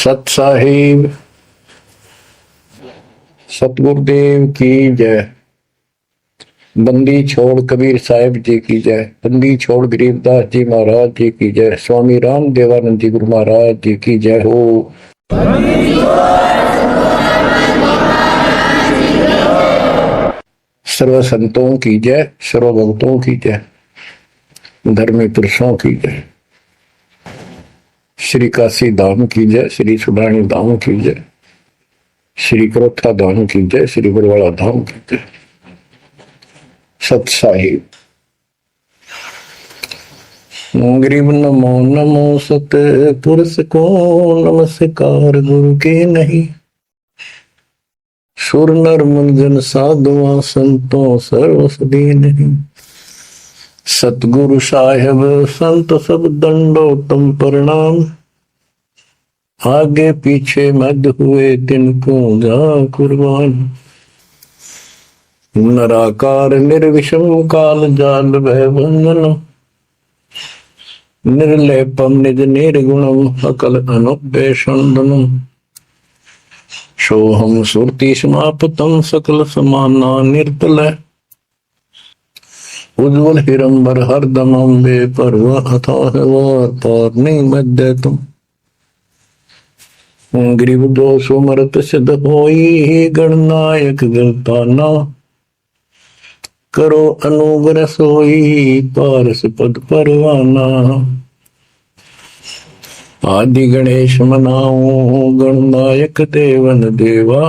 सत साहिब सतगुरुदेव की जय। बंदी छोड़ कबीर साहिब जी की जय। बंदी छोड़ गरीबदास जी महाराज जी की जय। स्वामी राम देवानंद जी गुरु महाराज जी की जय हो। सर्व संतों की जय, सर्व भक्तों की जय, धर्मी पुरुषों की जय। श्री काशी धाम की जय, श्री सुडानी धाम की जय, श्री करोथा धाम की जय, श्री बरवाड़ा धाम की जय। सत साहिब गरीब नमो नमो सत पुरुष को नमस्कार गुरु के नहीं। सुर नर मुनिजन साधुआ संतों सर्वसदी नहीं। सतगुरु साहेब संत सब दंडोतम प्रणाम। आगे पीछे मध्य हुए तिनको जा कुर्बान। नराकार निर्विषम काल जाल भय बंधन। निर्लेपम निज निर्गुणम अकल अनुपेशंदनम। सोहम सुरति समापतम सकल समाना निर्तल। उज्ज्वल हिरंबर हरदमम बेपरवा अथाह वार पार नहीं मध्य तुम। गरीब दोष मरत सिद्ध होई गणनायक गलताना। करो अनुग्रह सोई पारस पद परवाना। आदि गणेश मनाओ गणनायक देवन देवा।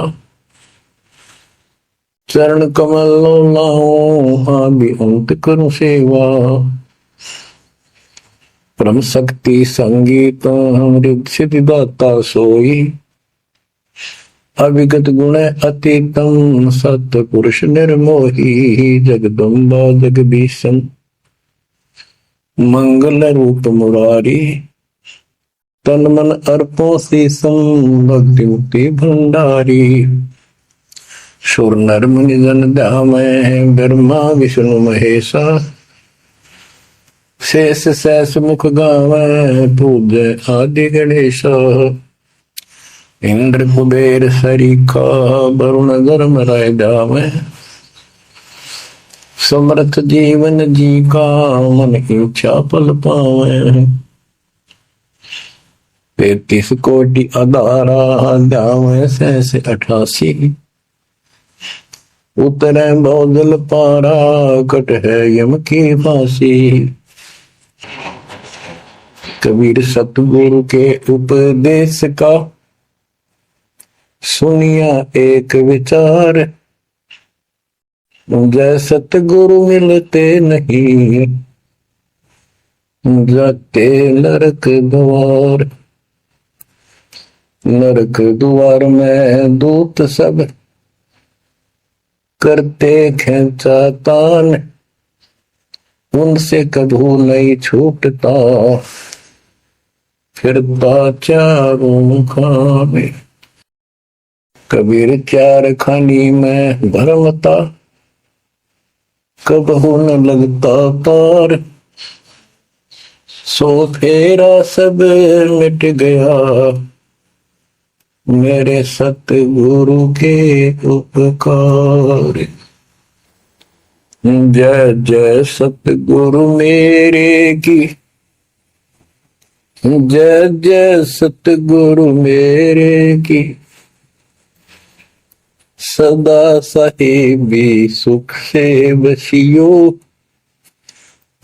चरण कमल लाओ आदि अंत करूं सेवा। परम शक्ति संगीत अमृत सिद्धि दाता सोई। अविगत गुण अतीतम सत पुरुष निर्मोही। जगदम्बा जगदीशन मंगल रूप मुरारी। तन मन अर्पो शीसम भक्ति मुक्ति भंडारी। सुर नर मुनि जन ध्यामै ब्रह्मा विष्णु महेशा। शेष सहस मुख गावै पूजै आदि गणेशा। इंद्र कुबेर सरीखा वरुण धर्म राय जावै। समर्थ जीवन जी का मन इच्छा फल पावै। 33 कोटि अधारा जावै सहस 88। उतरै बहुदल पारा कट है यम की फांसी। कबीर सतगुरु के उपदेश का सुनिया एक विचार। जय सतगुरु मिलते नहीं जाते नरक द्वार। नरक द्वार में दूत सब करते खेचा तान। उनसे कभू नहीं छूटता फिरता चारों खाने। कबीर चार खानी में भरमता कबहू न लगता तार। सो फेरा सब मिट गया मेरे सतगुरु के उपकार। जय जय सतगुरु मेरे की। जय जय सतगुरु मेरे की। सदा साहिबी सुख से बसियो।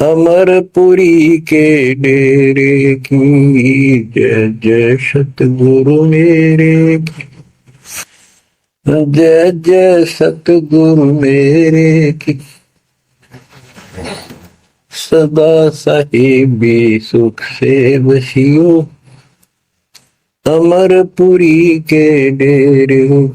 अमरपुरी के डेरे की। जय जय सतगुरु मेरे की। जय जय सतगुरु मेरे की। सदा साहिबी सुख से बसियो। अमरपुरी के डेरे।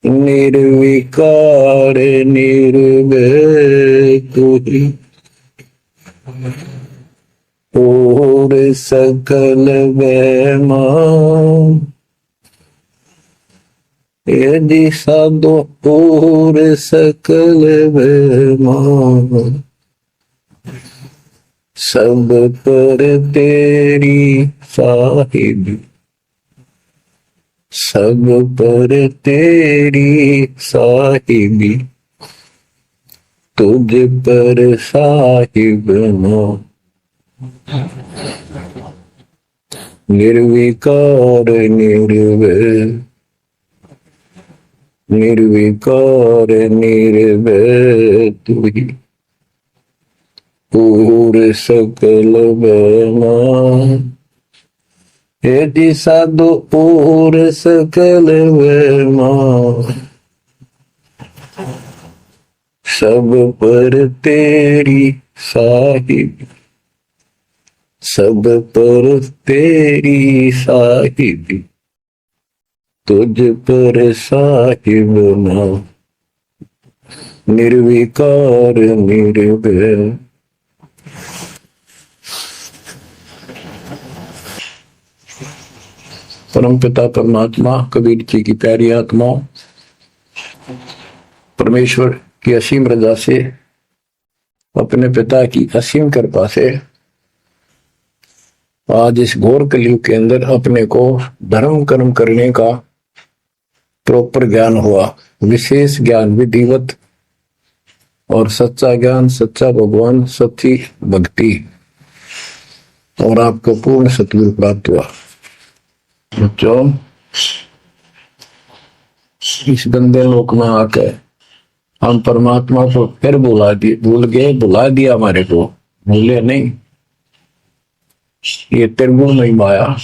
निर्विकार निर्भय तू ही। और सकल वैमान। यदि साधो और सकल वैमान। सब पर तेरी साहिबी, सब पर तेरी साहिबी, तुझ पर साहिब नो, निर्विकार निर्भय, निर्विकार निर्भय तू ही पूर सकल बना, यदि साधु पूर सकल बना, सब पर तेरी साहिब, सब पर तेरी साहिबी, तुझ पर साहिब ना, निर्विकार निर्भय। परम पिता परमात्मा कबीर जी की प्यारी आत्माओं, परमेश्वर की असीम रजा से, अपने पिता की असीम कृपा से आज इस घोर कलयुग के अंदर अपने को धर्म कर्म करने का प्रॉपर ज्ञान हुआ, विशेष ज्ञान विधिवत, और सच्चा ज्ञान, सच्चा भगवान, सच्ची भक्ति, और आपको पूर्ण सतगुरु प्राप्त हुआ। बच्चों, इस गंदे लोक में आके हम परमात्मा को फिर भूल दिया हमारे को, भूले नहीं। ये त्रिगुण में माया,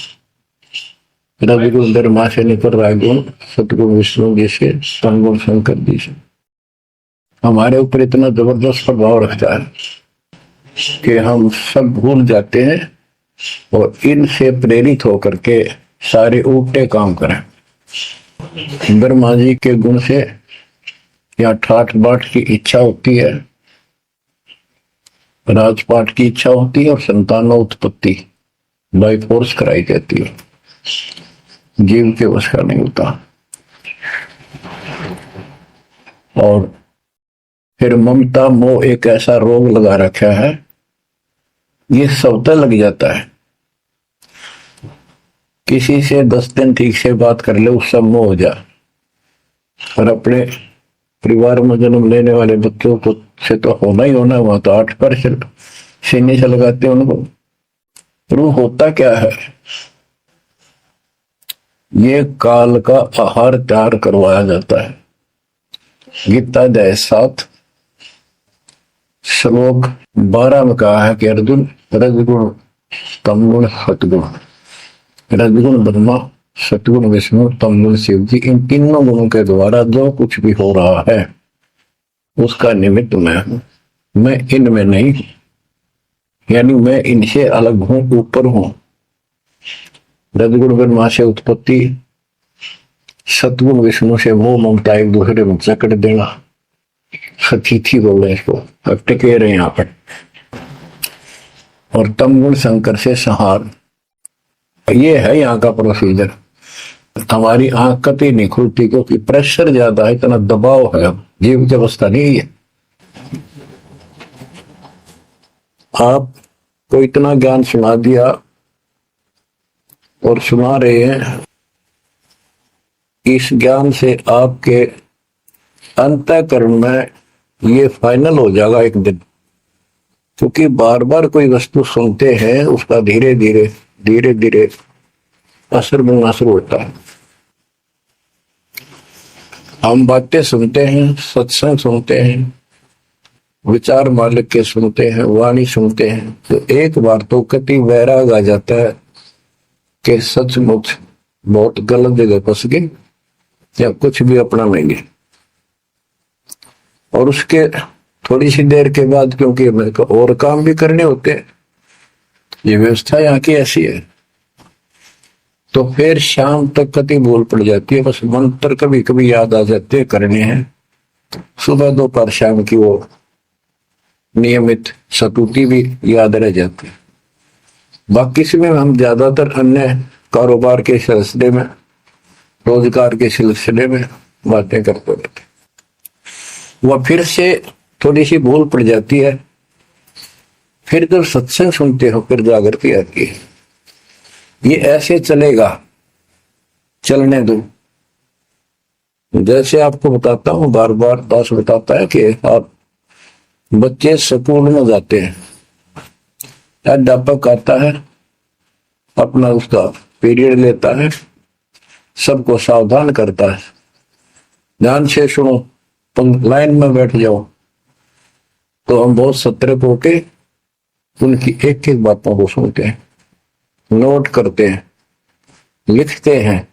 रविगुण धर्मा से निकल रहा गुण, सतगुण विष्णु जी से, संगुण शंकर जी से हमारे ऊपर इतना जबरदस्त प्रभाव रखता है कि हम सब भूल जाते हैं और इनसे प्रेरित होकर के सारे उल्टे काम करें। ब्रह्मा जी के गुण से या ठाठ बाट की इच्छा होती है, राजपाट की इच्छा होती है, और संतान उत्पत्ति बाई फोर्स कराई जाती है, जीव के वश का नहीं होता। और फिर ममता मोह एक ऐसा रोग लगा रखा है, ये सबता लग जाता है। किसी से 10 दिन ठीक से बात कर ले, उससे मोह हो जा, और अपने परिवार में जन्म लेने वाले बच्चों को से तो होना ही होना, वहां तो 8% सीने से लगाते हैं उनको। रूह होता क्या है? ये काल का आहार तैयार करवाया जाता है। गीता अध्याय 7 श्लोक 12 में कहा है कि अर्जुन, रजगुण तमगुण सतगुण, रजगुण ब्रह्मा, सतगुण विष्णु, तमगुण शिव जी, इन तीनों गुणों के द्वारा जो कुछ भी हो रहा है उसका निमित्त मैं हूं, मैं इनमें नहीं, यानी मैं इनसे अलग हूं, ऊपर हूं। रजगुण ब्रह्मा से उत्पत्ति, सतगुण विष्णु से मोह ममता एक दूसरे में जकड़ देना, सतीथी बोल रहे इसको, अब टिके रहे यहां पर, और तमगुण शंकर से संहार। ये है यहाँ का प्रोसीजर। हमारी आंख कतई नहीं खुलती क्योंकि प्रेशर ज्यादा है, इतना दबाव है, जीव की अवस्था नहीं है। आपको इतना ज्ञान सुना दिया और सुना रहे हैं, इस ज्ञान से आपके अंतःकरण में ये फाइनल हो जाएगा एक दिन, क्योंकि बार बार कोई वस्तु सुनते हैं, उसका धीरे धीरे असर बनना शुरू होता है। हम बातें सुनते हैं, सत्संग सुनते हैं, विचार मालिक के सुनते हैं, वाणी सुनते हैं, तो एक बार तो कति वैराग आ जाता है कि सचमुच बहुत गलत जगह फंस गए या कुछ भी अपना लेंगे। और उसके थोड़ी सी देर के बाद, क्योंकि मेरे को और काम भी करने होते हैं, ये व्यवस्था यहाँ की ऐसी है, तो फिर शाम तक कति भूल पड़ जाती है। बस मंत्र कभी कभी याद आ जाते हैं, करने हैं, सुबह दोपहर शाम की वो नियमित सतुति भी याद रह जाती है। बाकी समय हम ज्यादातर अन्य कारोबार के सिलसिले में, रोजगार के सिलसिले में बातें करते रहते, वह फिर से थोड़ी सी भूल पड़ जाती है, फिर जब सत्संग सुनते हो फिर जागृति आती है। ये ऐसे चलेगा, चलने दो। जैसे आपको बताता हूं, बार बार दास बताता है कि आप बच्चे स्कूल में जाते हैं, अध्यापक आता है, अपना उसका पीरियड लेता है, सबको सावधान करता है, ध्यान से सुनो, लाइन में बैठ जाओ। तो हम बहुत सतर्क होके उनकी एक एक बातों को सुनते हैं, नोट करते हैं, लिखते हैं,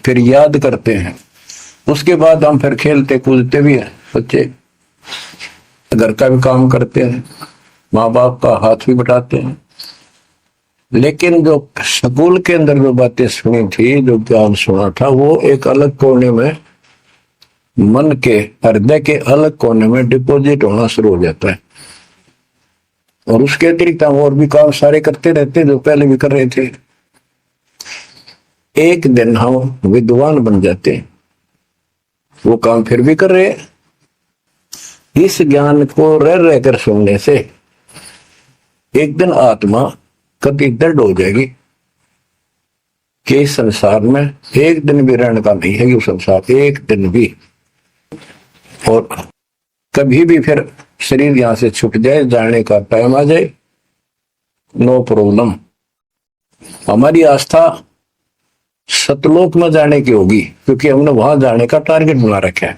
फिर याद करते हैं। उसके बाद हम फिर खेलते कूदते भी हैं, बच्चे घर का भी काम करते हैं, माँ बाप का हाथ भी बटाते हैं। लेकिन जो स्कूल के अंदर जो बातें सुनी थी, जो ज्ञान सुना था, वो एक अलग कोने में, मन के हृदय के अलग कोने में डिपॉजिट होना शुरू हो जाता है। और उसके अतिरिक्त हम और भी काम सारे करते रहते जो पहले भी कर रहे थे। एक दिन हम विद्वान बन जाते, वो काम फिर भी कर रहे। इस ज्ञान को रह रहकर सुनने से एक दिन आत्मा कभी दृढ़ हो जाएगी कि इस संसार में एक दिन भी रहने का नहीं है, कि संसार एक दिन भी, और कभी भी फिर शरीर यहां से छूट जाए, जाने का टाइम आ जाए, नो प्रॉब्लम। हमारी आस्था सतलोक में जाने की होगी, क्योंकि हमने वहां जाने का टारगेट बना रखा है।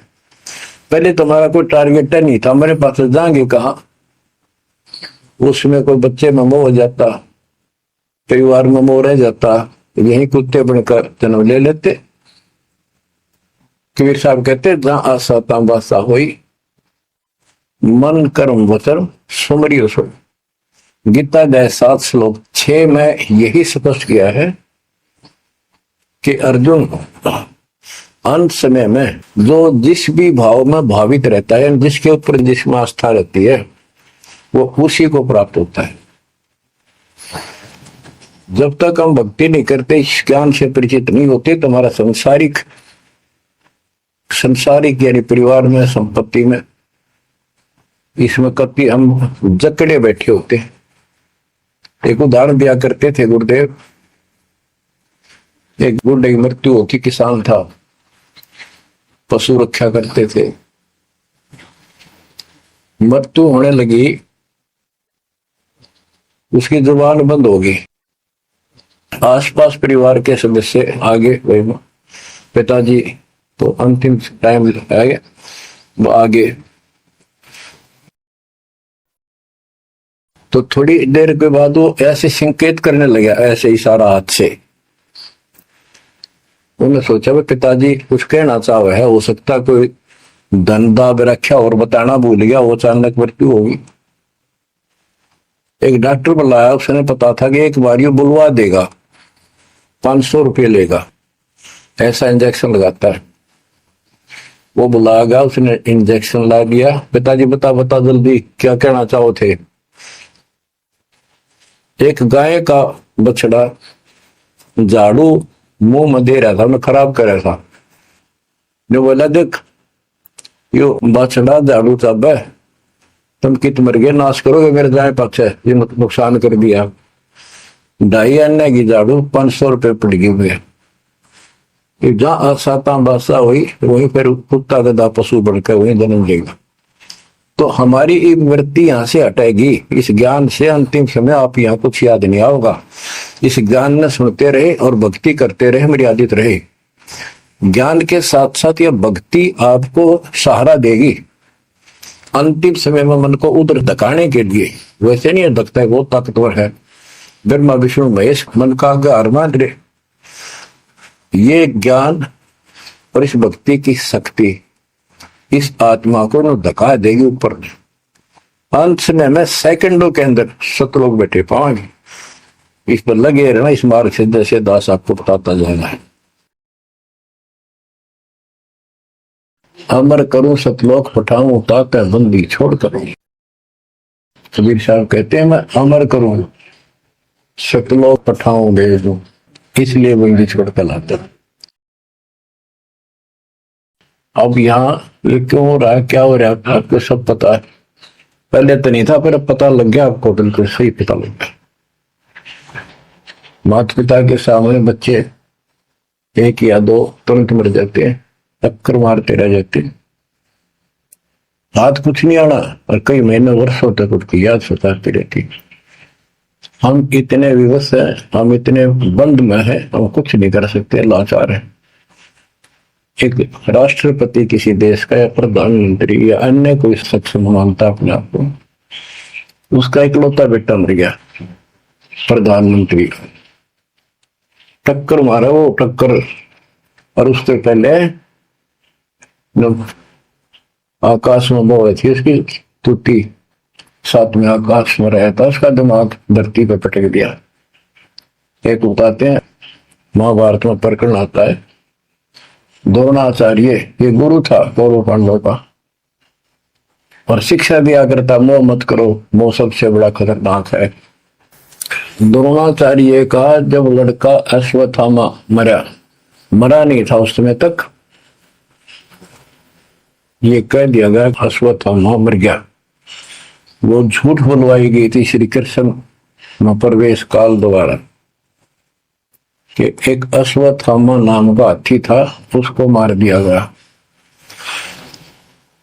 पहले तुम्हारा कोई टारगेट नहीं था, हमारे पास जाएंगे कहा। उसमें कोई बच्चे में मोह हो जाता, परिवार में मोह रह जाता, यही कुत्ते बनकर जन्म ले लेते। कबीर साहब कहते, जहां आशा ता बासा हुई, मन कर्म वचन सुमरियो सो। गीता गए 7 श्लोक 6 में यही स्पष्ट किया है कि अर्जुन अंत समय में जो जिस भी भाव में भावित रहता है, जिसके ऊपर जिसमें आस्था रहती है, वो उसी को प्राप्त होता है। जब तक हम भक्ति नहीं करते, इस ज्ञान से परिचित नहीं होते, तो हमारा संसारिक यानी परिवार में, संपत्ति में, इसमें कभी हम जकड़े बैठे होते। एक उदाहरण दिया करते थे गुरुदेव। एक बूढ़े की मृत्यु होती, किसान था, पशु रक्षा करते थे, मृत्यु होने लगी, उसकी जुबान बंद हो गई। आसपास परिवार के सदस्य आगे, पिताजी तो अंतिम टाइम आ गया, वो आगे। तो थोड़ी देर के बाद वो ऐसे संकेत करने लगा, ऐसे इशारा हाथ से। उन्होंने सोचा भाई पिताजी कुछ कहना चाह है, हो सकता कोई धन दाब रखा और बताना भूल गया, वो अचानक मृत्यु होगी। एक डॉक्टर बुलाया, उसने पता था कि एक बार ये बुलवा देगा, 500 रुपये लेगा, ऐसा इंजेक्शन लगाता है। वो बुला गया, उसने इंजेक्शन ला दिया। पिताजी बता जल्दी क्या कहना चाहो थे। एक गाय का बछड़ा झाड़ू मुंह में दे रहा था, उन्हें खराब कर रहा था। जो बोला, देख यो बछड़ा झाड़ू चाब है, तुम कित मर गए, नाश करोगे मेरे गाय पक्ष है, ये नुकसान कर दिया। 2.5 आने की झाड़ू 500 रुपये पड़ गई हुए। जहां आसाता बासा हुई, वहीं पर कुत्ता गधा पशु बढ़कर वहीं जन्म लेगा। तो हमारी एक वृत्ति यहां से हटेगी इस ज्ञान से। अंतिम समय आप यहाँ कुछ याद नहीं आओगा। इस ज्ञान में सुनते रहे और भक्ति करते रहे, मर्यादित रहे। ज्ञान के साथ साथ यह भक्ति आपको सहारा देगी अंतिम समय में मन को उधर धकाने के लिए। वैसे नहीं धकता है, वो ताकतवर है, ब्रह्मा विष्णु महेश मन का आधार मान रहे। ये ज्ञान और इस भक्ति की शक्ति इस आत्मा को न धका देगी ऊपर। अंत समय में सेकंडों के अंदर सतलोक बैठे पाएंगे। इस पर लगे रहना, इस मार्ग से जैसे दास आपको बताता जाएगा। अमर करूं सतलोक पठाऊं, ताकत बंदी छोड़ करूं। कबीर साहब कहते हैं, मैं अमर करूं सतलोक पठाऊं भेज दूं, इसलिए बंदी छोड़ कर लाता। अब यहाँ ये क्यों हो रहा है, क्या हो रहा है, आपको सब पता है। पहले तो नहीं था, पर अब पता लग गया आपको, बिल्कुल सही पता लग गया। माता पिता के सामने बच्चे एक या दो तुरंत मर जाते हैं, टक्कर मारते रह जाते हैं, हाथ कुछ नहीं आना, और कई महीने वर्षों तक उसकी याद सताती रहती। हम इतने विवश हैं, हम इतने बंद में हैं, हम कुछ नहीं कर सकते, लाचार हैं। एक राष्ट्रपति किसी देश का या प्रधानमंत्री या अन्य कोई सक्षम मानता अपने आप को, उसका इकलौता बेटा मर गया, प्रधानमंत्री टक्कर मारा वो टक्कर, और उससे पहले जब आकाश में वो थी उसकी टूटी, सातवें आकाश में रहा था, उसका दिमाग धरती पे पटक दिया। एक बताते हैं, महाभारत में प्रकरण आता है, द्रोणाचार्य ये गुरु था कौरव पांडव का, और शिक्षा दिया करता, मोह मत करो, मोह सबसे बड़ा खतरनाक है। द्रोणाचार्य का जब लड़का अश्वत्थामा मरा नहीं था उस समय तक, ये कह दिया गया अश्वत्थामा मर गया। वो झूठ बुलवाई गई थी श्री कृष्ण में प्रवेश काल द्वारा कि एक अश्वत्थामा नाम का हाथी था, उसको मार दिया गया।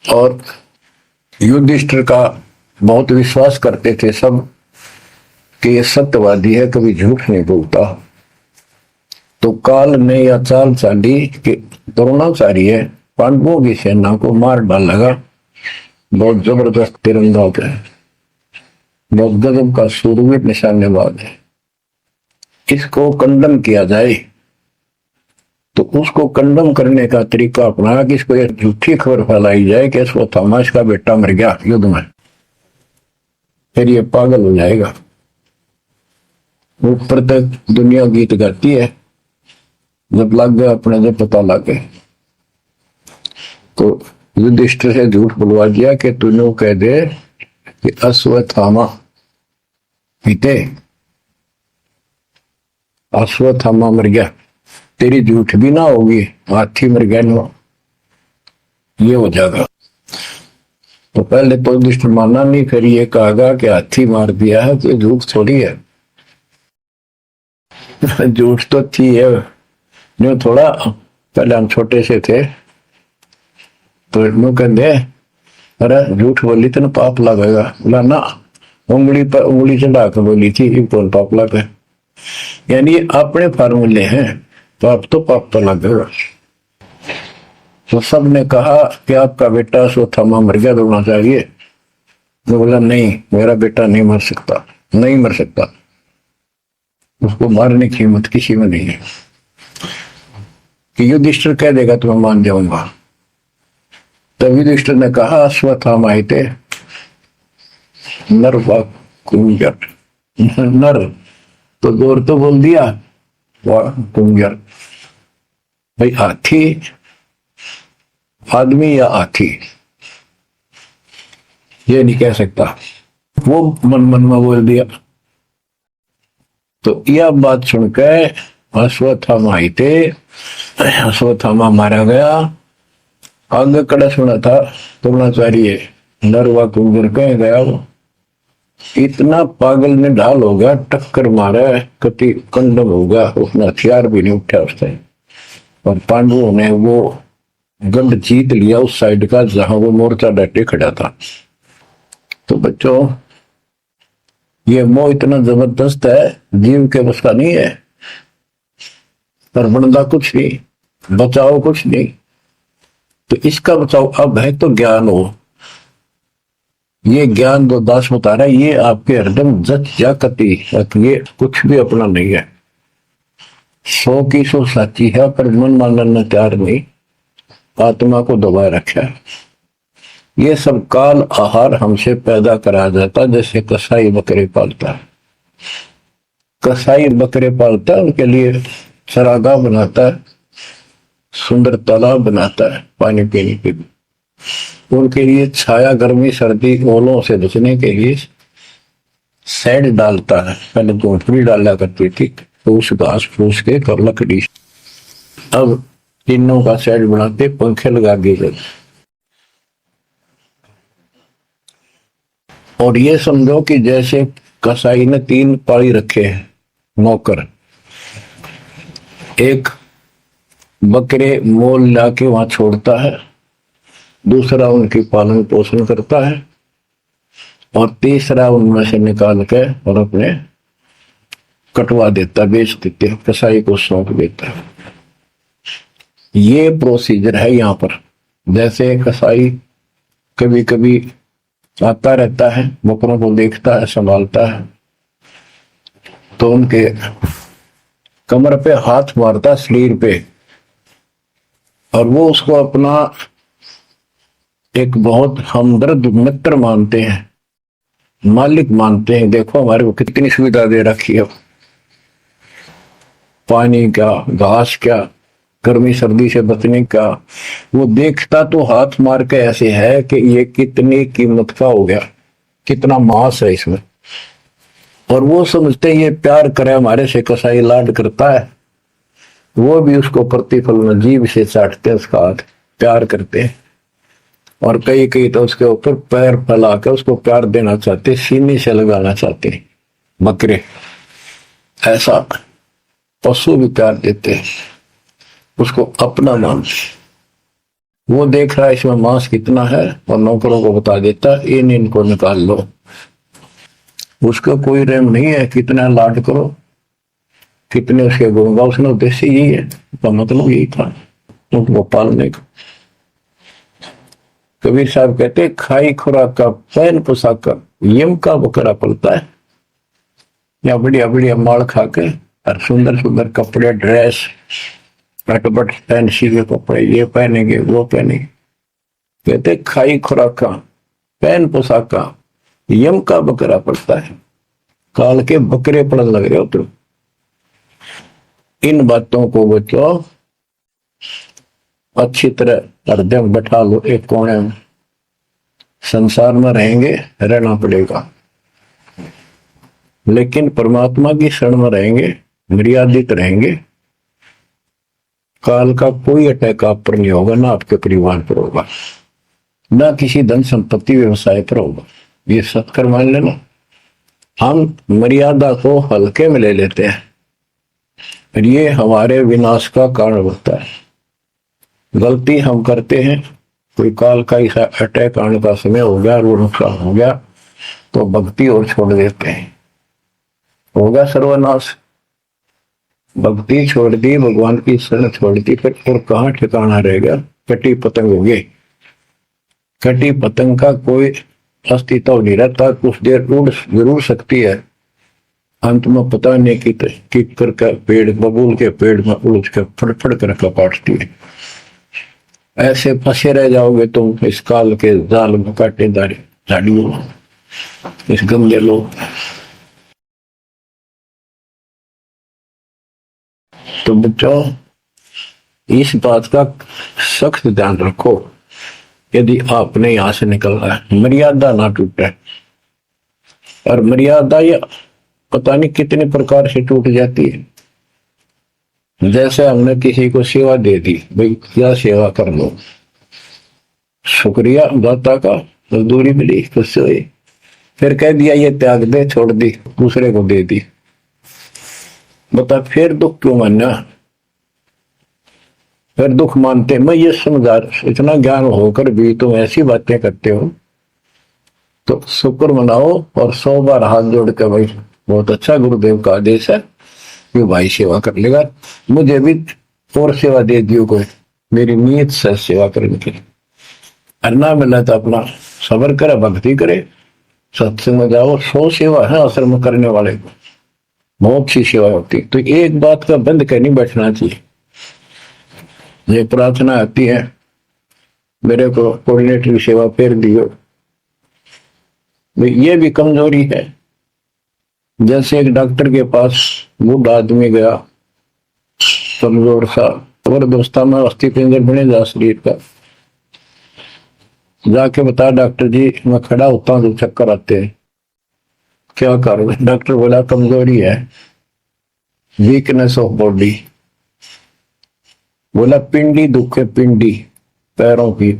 और युधिष्ठिर का बहुत विश्वास करते थे सब कि ये सत्यवादी है, कभी झूठ नहीं बोलता। तो काल ने या चाल चाली कि द्रोणाचार्य पांडवों की सेना को मार डालेगा, बहुत जबरदस्त तीरंदाज है, बहुत गजब का सूरवीर निशानेबाज है, इसको कंडम किया जाए। तो उसको कंडम करने का तरीका अपनाया कि इसको एक झूठी खबर फैलाई जाए कि अश्वत्थामा इसका बेटा मर गया युद्ध में, फिर ये पागल हो जाएगा। ऊपर तक दुनिया गीत गाती है, जब लग गया अपने जब पता लग गया तो युधिष्ठिर से झूठ बुलवा दिया कि तूने कह दे कि अश्वत्थामा पीते, अश्वत्थामा मर गया, तेरी झूठ भी ना होगी, हाथी मर गया ना, ये हो जाएगा। तो पहले तो युधिष्ठिर माना नहीं, फिर ये कहा कि हाथी मार दिया है, तो झूठ थोड़ी है। झूठ तो थी है, जो थोड़ा पहले हम छोटे से थे तो इन कहते अरे झूठ बोली तो पाप लगेगा, बोला ना, उंगली पर उंगली चढ़ा कर बोली थी, कौन पाप लगे। यानी अपने फार्मूले हैं, पाप तो लगेगा। तो सब ने कहा कि आपका बेटा अश्वत्थामा मर गया, दौड़ना चाहिए। तो बोला नहीं, मेरा बेटा नहीं मर सकता, नहीं मर सकता, उसको मारने की हिम्मत किसी में नहीं है। कि युधिष्ठिर कह देगा तो मैं मान जाऊंगा। तब युधिष्ठिर ने कहा अश्वत्थामा थे नर व कुंजर, नर तो जोर तो बोल दिया, व कुंजर भाई हाथी आदमी या हाथी ये नहीं कह सकता, वो मन मन में बोल दिया। तो यह बात सुनकर अश्वत्थामा थे, अश्वत्थामा मारा गया। आगे कड़ा सुना था द्रोणाचार्य नरवा कुंजर कह गया, वो इतना पागल ने ढाल हो गया, टक्कर मारा, कति कंडम हो गया, उसने हथियार भी नहीं उठा उसने। और पांडवों ने वो गढ़ जीत लिया उस साइड का जहां वो मोर्चा डटे खड़ा था। तो बच्चों ये मोह इतना जबरदस्त है, जीव के बस का नहीं है, पर बनता कुछ नहीं, बचाओ कुछ नहीं। तो इसका बचाओ अब है तो ज्ञान हो, ये ज्ञान जो दास बता रहा है ये आपके हृदय जच जा कति, ये कुछ भी अपना नहीं है, 100 की 100 साची है, पर मन मानने तैयार नहीं, आत्मा को दबाए रखा है। ये सब काल आहार हमसे पैदा कराया जाता, जैसे कसाई बकरे पालता है, कसाई बकरे पालता है, उनके लिए चरागाह बनाता है, सुंदर तालाब बनाता है पानी पीने के लिए, उनके लिए छाया गर्मी सर्दी ओलों से बचने के लिए शेड डालता है। पहले झोंपड़ी डाला करती थी, फूस घास फूस के कर लकड़ी, अब तीनों का शेड बनाते, पंखे लगा दिए जाते। और ये समझो कि जैसे कसाई ने 3 पाली रखे हैं नौकर, एक बकरे मोल लाके वहां छोड़ता है, दूसरा उनकी पालन पोषण करता है, और तीसरा उनमें से निकाल के और अपने कटवा देता, बेच देते हैं, कसाई को सौंप देता है। ये प्रोसीजर है यहाँ पर। जैसे कसाई कभी कभी आता रहता है, बकरों को देखता है, संभालता है, तो उनके कमर पे हाथ मारता, शरीर पे, और वो उसको अपना एक बहुत हमदर्द मित्र मानते हैं, मालिक मानते हैं। देखो हमारे को कितनी सुविधा दे रखी है, पानी का, घास क्या, गर्मी सर्दी से बचने का। वो देखता तो हाथ मार के ऐसे है कि ये कितनी कीमत का हो गया, कितना मांस है इसमें। और वो समझते ये प्यार करे हमारे से, कसाई लाड करता है, वो भी उसको प्रतिफल में जीभ से चाटते हैं, उसका हाथ प्यार करते हैं। और कई कई तो उसके ऊपर पैर फैला के उसको प्यार देना चाहते, सीने से लगाना चाहते हैं बकरे। ऐसा पशु भी प्यार देते हैं, उसको अपना मांस। वो देख रहा है इसमें मांस कितना है, और नौकरों को बता देता है इनको निकाल लो। उसका कोई रेम नहीं है, कितना लाड करो, कितने उसके गुण गाओ। उसने उद्देश्य यही है, तो मतलब यही था उनको पालने का। कबीर साहब कहते खाई खुराक का, पहन पोशाक का, यम का बकरा पलता है। या बढ़िया बढ़िया माल खा के और सुंदर सुंदर कपड़े, ड्रेस, कटबट फैंसी के कपड़े, ये पहनेंगे वो पहनेंगे। कहते खाई खुराक का, पहन पोशाक का, यम का बकरा पड़ता है। काल के बकरे पड़न लग रहे हो तुम। इन बातों को बच्चों अच्छी तरह हृदय में बैठा लो एक कोने में। संसार में रहेंगे, रहना पड़ेगा, लेकिन परमात्मा की शरण में रहेंगे, मर्यादित रहेंगे। काल का कोई अटैक आप पर नहीं होगा, ना आपके परिवार पर होगा, ना किसी धन संपत्ति व्यवसाय पर होगा। ये सत्कर मान लेना। हम मर्यादा को हल्के में ले लेते हैं, और ये हमारे विनाश का कारण होता है। गलती हम करते हैं, कोई काल का ऐसा अटैक आने का समय हो गया, वो नुकसान हो गया, तो भक्ति और छोड़ देते हैं, होगा सर्वनाश। भक्ति छोड़ दी, भगवान की शरण छोड़ दी, फिर और कहाँ ठिकाना रहेगा। कटी पतंग हो गई। कटी पतंग का कोई अस्तित्व नहीं रहता, कुछ देर उड़ जरूर सकती है, अंत में पता नहीं कि करके पेड़, बबूल के पेड़ में उड़ के फड़फड़ कर कपाटती है। ऐसे फंसे रह जाओगे तुम इस काल के जाल में, कांटेदार झाड़ियों, इस गंदे लोग। तो बच्चों इस बात का सख्त ध्यान रखो, यदि आपने यहां से निकलना है, मर्यादा ना टूटे। और मर्यादा ये पता नहीं कितने प्रकार से टूट जाती है। जैसे हमने किसी को सेवा दे दी, भाई क्या सेवा कर लो, शुक्रिया दाता का, मजदूरी मिली, खुश हुई, फिर कह दिया ये त्याग दे, छोड़ दी, दूसरे को दे दी। बता फिर दुख क्यों मानना, फिर दुख मानते। मैं ये समझा, इतना ज्ञान होकर भी तुम ऐसी बातें करते हो, तो शुक्र मनाओ और 100 बार हाथ जोड़ के भाई बहुत अच्छा गुरुदेव का आदेश है कि भाई सेवा कर लेगा, मुझे भी और सेवा दे दियो कोई, मेरी नीयत से सेवा करने की। अन्ना मिला तो अपना सबर करे, भक्ति करे, सत्संग में जाओ। 100 सेवा है आश्रम करने वाले को, बहुत सी सेवा होती। तो एक बात का बंद कर नहीं बैठना चाहिए। ये प्रार्थना आती है, मेरे को कोऑर्डिनेटर की सेवा फेर दियो, ये भी कमजोरी है। जैसे एक डॉक्टर के पास बूढ़ा आदमी गया, कमजोर सा, जबरदस्ता में अस्थि पिंजर बने जा शरीर का, जाके बता डॉक्टर जी मैं खड़ा होता हूँ तो चक्कर आते हैं, क्या करूं। डॉक्टर बोला कमजोरी है, वीकनेस ऑफ बॉडी। बोला पिंडी दुख है, पिंडी पैरों की।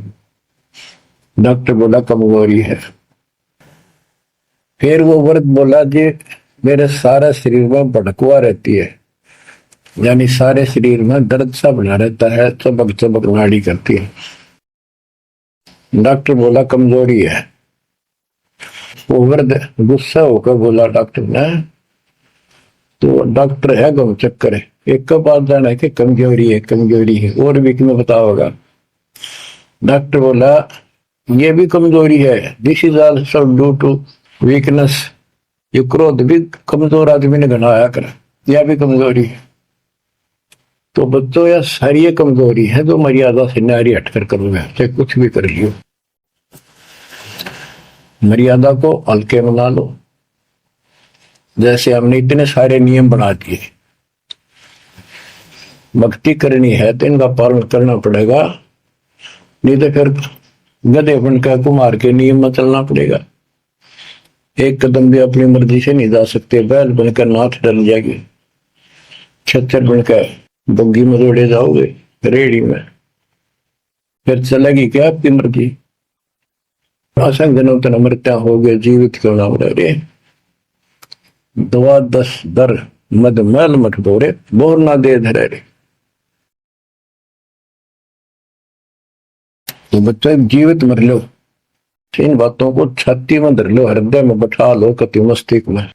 डॉक्टर बोला कमजोरी है। फिर वो व्रत बोला जी मेरे सारे शरीर में भड़कुआ रहती है, यानी सारे शरीर में दर्द सा बना रहता है, चबक चबक नाड़ी करती है। डॉक्टर बोला कमजोरी है। वो वृद्ध गुस्सा होकर बोला डॉक्टर ने, तो डॉक्टर है गम चक्कर है, एक का बात जाना है कि कमजोरी है कमजोरी है, और भी तुम्हें पता होगा। डॉक्टर बोला ये भी कमजोरी है, this is also due to weakness, ये क्रोध भी कमजोर आदमी ने घनाया कर, यह भी कमजोरी है। तो बच्चों यह सारी कमजोरी है जो मर्यादा से नारी हटकर करोगे, चाहे कुछ भी कर लियो, मर्यादा को हल्के में ला लो। जैसे हमने इतने सारे नियम बना दिए, भक्ति करनी है तो इनका पालन करना पड़ेगा, नहीं तो फिर गधे बनकर कुमार के नियम में चलना पड़ेगा। एक कदम भी अपनी मर्जी से नहीं जा सकते, बैल बनकर नाथ डल जाएगी, छच्चर बनकर बग्गी में दौड़े जाओगे रेडी में, फिर चलेगी क्या आपकी मर्जी। असंग जनों तन मृत्या हो गए जीवित क्यों ना रे, दवा दस दर मद मैल मठ बोरे बोर ना दे धरे रे। तो बच्चों जीवित मर लो, इन बातों को छाती में धर लो, हृदय में बैठा लो, कति मस्तिष्क में।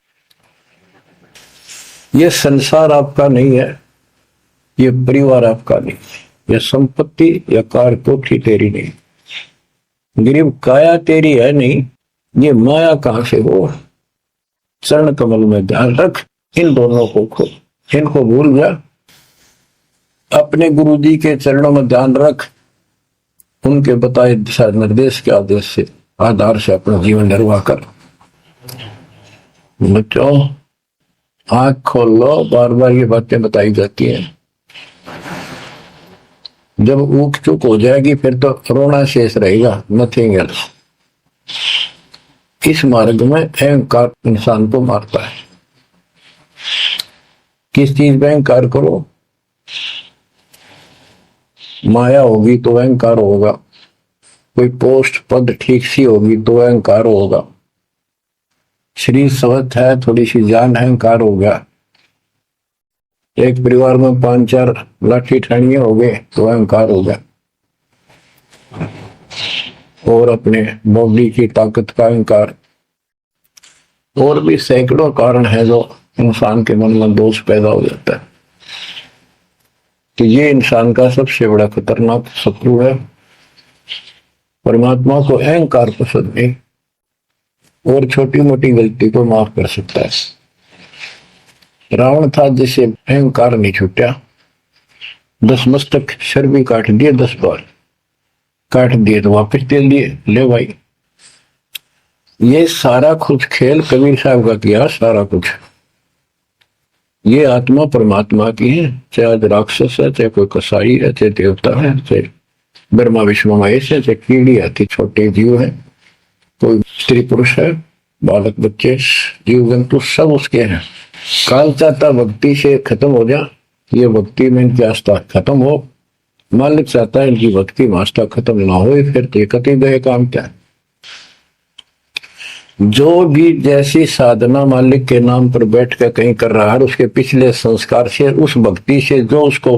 ये संसार आपका नहीं है, ये परिवार आपका नहीं, ये संपत्ति या कार कोठी तेरी नहीं, गरीब काया तेरी है नहीं, ये माया कहां से हो। चरण कमल में ध्यान रख, इन दोनों को खो, इनको भूल जा, अपने गुरु जी के चरणों में ध्यान रख, उनके बताए दिशा निर्देश के आदेश से आधार से अपना जीवन निर्वाह कर। बच्चों आंख खोल लो, बार बार ये बातें बताई जाती हैं, जब ऊख चुक हो जाएगी फिर तो रोना शेष रहेगा, नथिंग एल्स। इस मार्ग में अहंकार इंसान को मारता है। किस चीज में अहंकार करो, माया होगी तो अहंकार होगा, कोई पोस्ट पद ठीक सी होगी तो अहंकार होगा, शरीर स्वस्थ है थोड़ी सी जान अहंकार होगा, एक परिवार में 5-4 लाठी ठानिया हो गए तो अहंकार होगा, और अपने बॉडी की ताकत का अहंकार, और भी सैकड़ों कारण है जो इंसान के मन में दोष पैदा हो जाता है। कि ये इंसान का सबसे बड़ा खतरनाक शत्रु है। परमात्मा को अहंकार पसंद नहीं, और छोटी मोटी गलती को माफ कर सकता है। रावण था जिसे अहंकार नहीं छूटा, 10 मस्तक सर भी काट दिए, 10 बार काट दिए तो वापस दे दिए, ले भाई। ये सारा कुछ खेल कबीर साहब का किया, सारा कुछ। ये आत्मा परमात्मा की है, चाहे आज राक्षस है, चाहे कोई कसाई है, चाहे देवता है, चाहे ब्रह्मा विष्णु महेश है, चाहे कीड़ी आती छोटे जीव है, कोई स्त्री पुरुष है, बालक बच्चे जीव जंतु सब उसके हैं। काल चाहता भक्ति से खत्म हो जा, ये भक्ति में इनकी आस्था खत्म हो, मालिक चाहता है इनकी भक्ति में आस्था खत्म ना हो, फिर तो कति गए काम क्या। जो भी जैसी साधना मालिक के नाम पर बैठ कर कहीं कर रहा है, उसके पिछले संस्कार से, उस भक्ति से जो उसको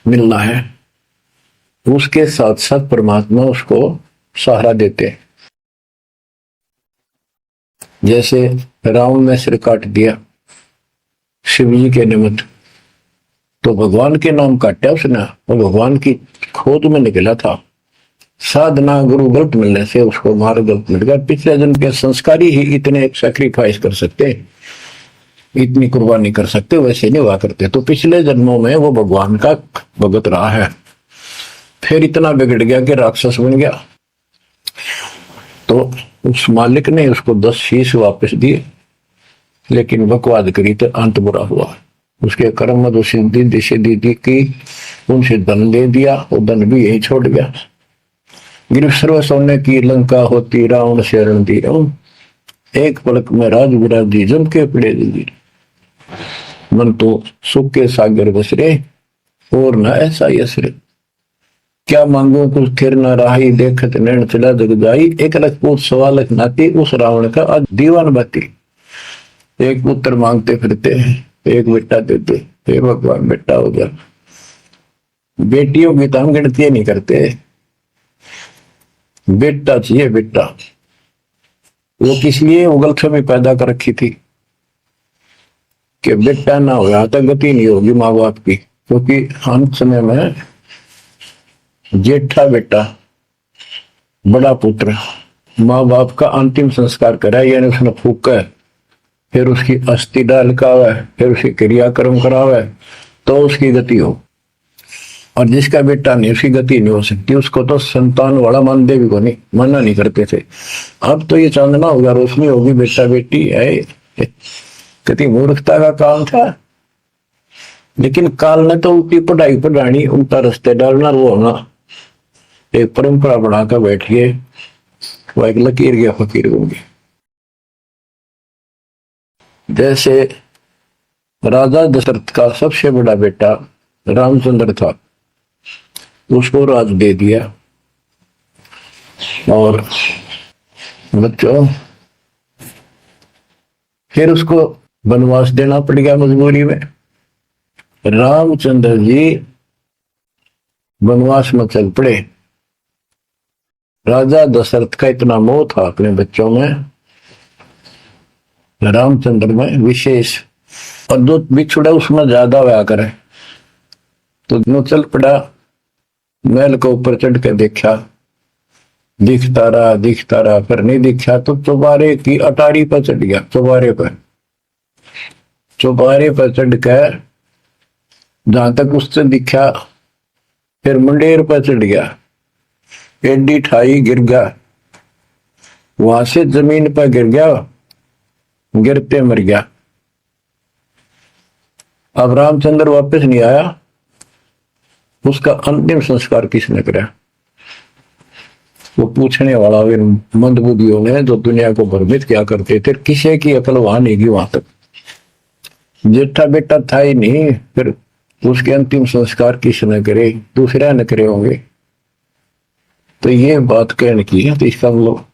मिलना है, उसके साथ साथ परमात्मा उसको सहारा देते हैं। जैसे रावण ने सिर काट दिया शिव जी के निमित्त, तो भगवान के नाम काटा उसने, वो भगवान की खोज में निकला था। साधना गुरु गलत मिलने से उसको मार्ग गलत मिल गया। पिछले जन्म के संस्कारी ही इतने सैक्रिफाइस कर सकते, इतनी कुर्बानी कर सकते, वैसे नहीं हुआ करते। तो पिछले जन्मों में वो भगवान का भगत रहा है, फिर इतना बिगड़ गया कि राक्षस बन गया। तो उस मालिक ने उसको 10 शीश वापस दिए, लेकिन बकवाद करी तो अंत बुरा हुआ। उसके कर्म में सिद्धि दिशे दीदी की, उनसे धन दे दिया, वो धन भी यही छोड़ गया। गिर सर्व सोने की लंका होती, रावण शरण दी एक पलक में राज विराजी जम के पड़े दी। मन तो सुख के सागर बसरे, और न ऐसा यसरे। क्या मांगू कुछ थिर न राही, देखत नैन चला जग जाई। एक लख पूत सवा लख नाती, उस रावण का आज दीवान बाती। एक पुत्र मांगते फिरते हैं, एक बेटा देते, हे भगवान बेटा हो गया। बेटियों की तो हम गिनती नहीं करते, बेटा चाहिए बेटा। वो किस लिए उगलछमी पैदा कर रखी थी कि बेटा ना हो तो गति नहीं होगी माँ बाप की। क्योंकि अंत समय में जेठा बेटा, बड़ा पुत्र माँ बाप का अंतिम संस्कार करा, यानी उसने फूका, फिर उसकी अस्थि डाल करावे, फिर उसकी क्रियाक्रम करावे, तो उसकी गति हो। और जिसका बेटा नहीं, उसकी गति नहीं हो सकती। उसको तो संतान वाला मानते भी को नहीं, माना नहीं करते थे। अब तो ये चांदना होगा, रोशनी होगी, बेटा बेटी है। कितनी मूर्खता का काम था। लेकिन काल ने तो उल्टी पढ़ाई पढ़ानी, उल्टा रास्ते डालना, वो होना। एक परंपरा बढ़ाकर बैठिए, वो एक लकीर गया फकीर होंगे। जैसे राजा दशरथ का सबसे बड़ा बेटा रामचंद्र था, उसको राज दे दिया। और बच्चों फिर उसको वनवास देना पड़ गया मजबूरी में। रामचंद्र जी वनवास में चल पड़े। राजा दशरथ का इतना मोह था अपने बच्चों में, रामचंद्र में विशेष, और जो बिछुड़ा उसमें ज्यादा हुआ करे। तो नो चल पड़ा, महल के ऊपर चढ़ के देखा, दिखता रहा पर नहीं दिखा। तो चौबारे की अटारी पर चढ़ गया, चौबारे पर चढ़ कर जहां तक उससे दिखा, फिर मुंडेर पर चढ़ गया, एडी ठाई गिर गया, वहां से जमीन पर गिर गया, गिरते मर गया। अब रामचंद्र वापस नहीं आया। उसका अंतिम संस्कार किसने कराया? वो पूछने वाला मंदबुद्धियों ने, जो दुनिया को भ्रमित क्या करते थे, किसी की अकल वहां नहीं गई वहां तक। जेठा बेटा था ही नहीं, फिर उसके अंतिम संस्कार किसने करे? दूसरा न करे होंगे। तो ये बात कहने की है, तो इसका मतलब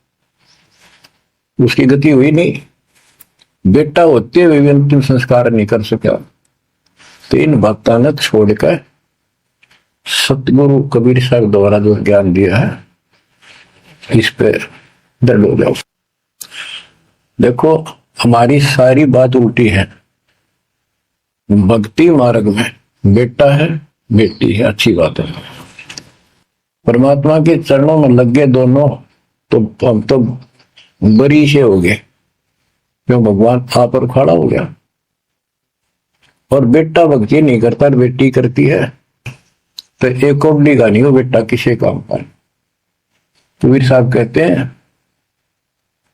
उसकी गति हुई नहीं। बेटा होते हुए भी अंतिम संस्कार नहीं कर सका। तो इन बातों ने छोड़कर सतगुरु कबीर साहब द्वारा जो ज्ञान दिया है, इस पे दृढ़ हो जाओ। देखो हमारी सारी बात उल्टी है। भक्ति मार्ग में बेटा है बेटी है, अच्छी बात है। परमात्मा के चरणों में लग गए दोनों, तो हम तो बरी से हो गए, क्यों भगवान आप पर खड़ा हो गया। और बेटा भक्ति नहीं करता, बेटी करती है, तो एक ओबली का नहीं हो बेटा किसी काम पर। कबीर साहब कहते हैं,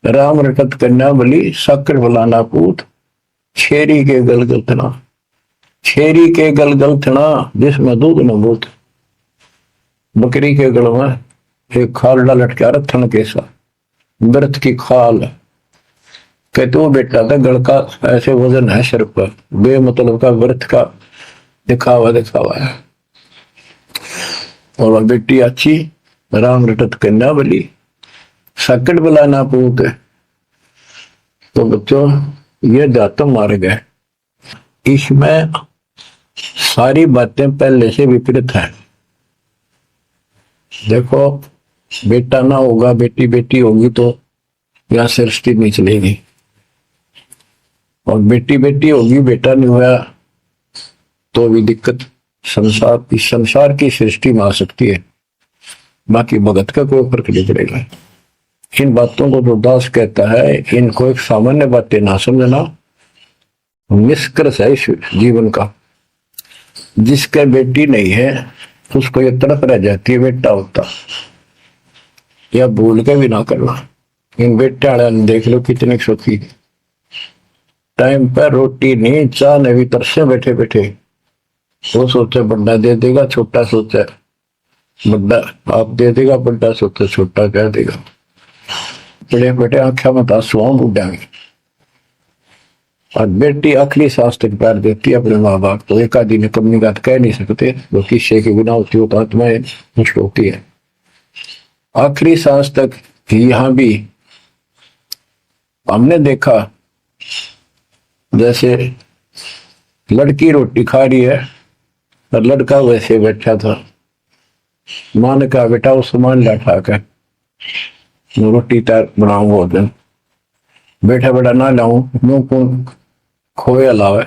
राम रटत कन्या बली, साकर बलाना पूत, छेरी के गलगल थना, छेरी के गलगल थना जिसमें दूध न बूत। बकरी के गल में एक खाल लटका रथन कैसा, व्रत की खाल। कहते वो बेटा था गल का ऐसे वजन है सिर पर, बेमतलब का व्रत का दिखावा है। और वह बेटी अच्छी, राम रटत कन्या बली, सकट बलाना पूत। तो बच्चों ये दातम मार्ग है, इसमें सारी बातें पहले से विपरीत है। देखो बेटा ना होगा, बेटी बेटी होगी, तो यह सृष्टि नहीं चलेगी। और बेटी बेटी होगी, बेटा नहीं हुआ तो भी दिक्कत संसार की सृष्टि में आ सकती है। बाकी भगत का कोई फर्क नहीं पड़ेगा। इन बातों को जो दास कहता है, इनको एक सामान्य बातें ना समझना, निष्कर्ष है इस जीवन का। जिसका बेटी नहीं है उसको ये तड़प रह जाती है बेटा होता, या भूल के भी ना करना। इन बेटे वाले देख लो कितने सुखी, टाइम पर रोटी नहीं, चाह नहीं भी तरसे बैठे बैठे। वो सोचे बड़ा दे देगा, छोटा सोचे बड़ा आप दे देगा, बड़ा सोचे छोटा कह देगा। बड़े बेटे आंखें में आंसू बुढ़ा और बेटी आखिरी सांस तक प्यार देती है अपने माँ बाप को। एक आदि ने कमी बात कह नहीं सकते, वो किस्से के बिना होती हो तो आत्माएं नष्ट होती है। आखिरी सांस तक यहाँ भी हमने देखा, जैसे लड़की रोटी खा रही है और लड़का वैसे बैठा था। माँ ने कहा बेटा वो सामान ला कर रोटी तैयार बनाऊं भोजन। बेटा बेटा ना लाऊं, मुंह कौन खोया लावे।